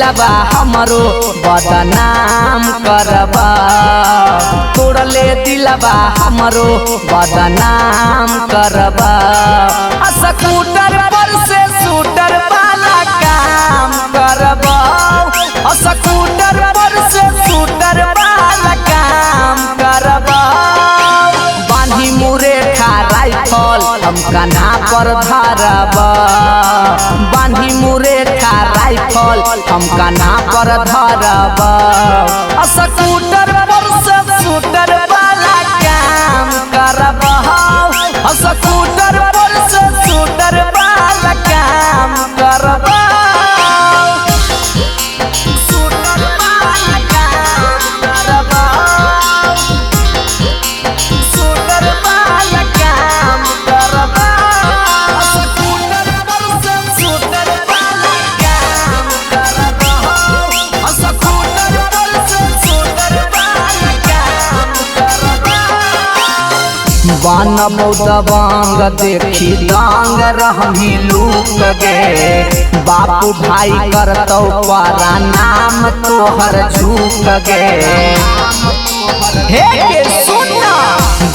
दिलवा हमरो बदनाम करबा तोड़ले दिलवा हमरो बदनाम करबा स्कूटर पर से शूटर वाला काम करबा स्कूटर पर से शूटर वाला काम करबा बांधी मुरेठा राइफल हम कान्हा पर धरबा बांधी मुरेठा राइफल हम कान्हा पर धरबा स्कूटर पर से शूटर वाला काम करबा स्कूटर पर से शूटर वाला काम करबा बान बौद्ध बांग देखी दांग रहमी लूक गे बापू भाई करतौ पारा नाम तोहर झूक गे हे के सुना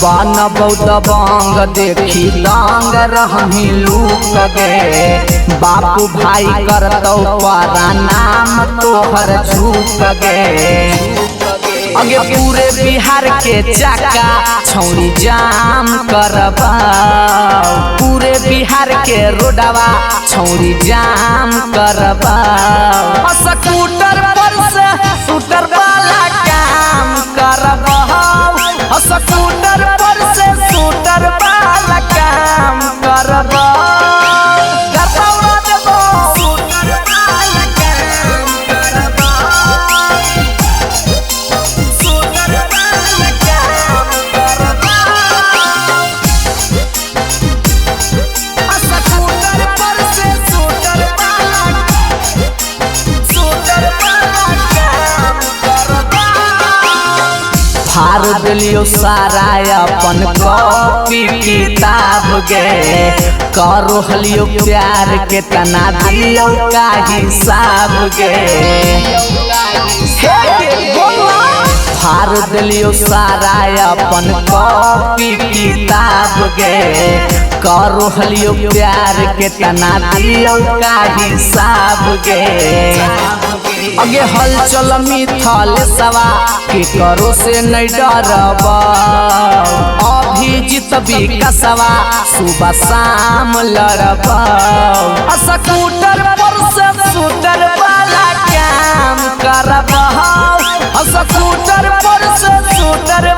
बान बौद्ध बांग देखी दांग रहमी लूक गे बापू भाई करतौ पारा नाम तोहर झूक गे अगे पूरे बिहार के चाका छौड़ी जाम करबा पूरे बिहार के रोडवा छौड़ी जाम करबा स्कूटर पर से शूटर वाला काम करबा स्कूटर पर से शूटर वाला काम करबा फाड़ दिलियो सारा अपन कॉपी किताब गे करो हलियो प्यार के तना दियो का हिसाब गे फाड़ दिलियो सारा अपन कॉपी किताब गे करो हलियो प्यार के तना दियो का हिसाब गे अगे हल चल मिथल सवा के करो से नहीं डरबा अभी जीतबी कसवा सुबह शाम लड़बा स्कूटर पर से शूटर वाला काम करबा स्कूटर पर से शूटर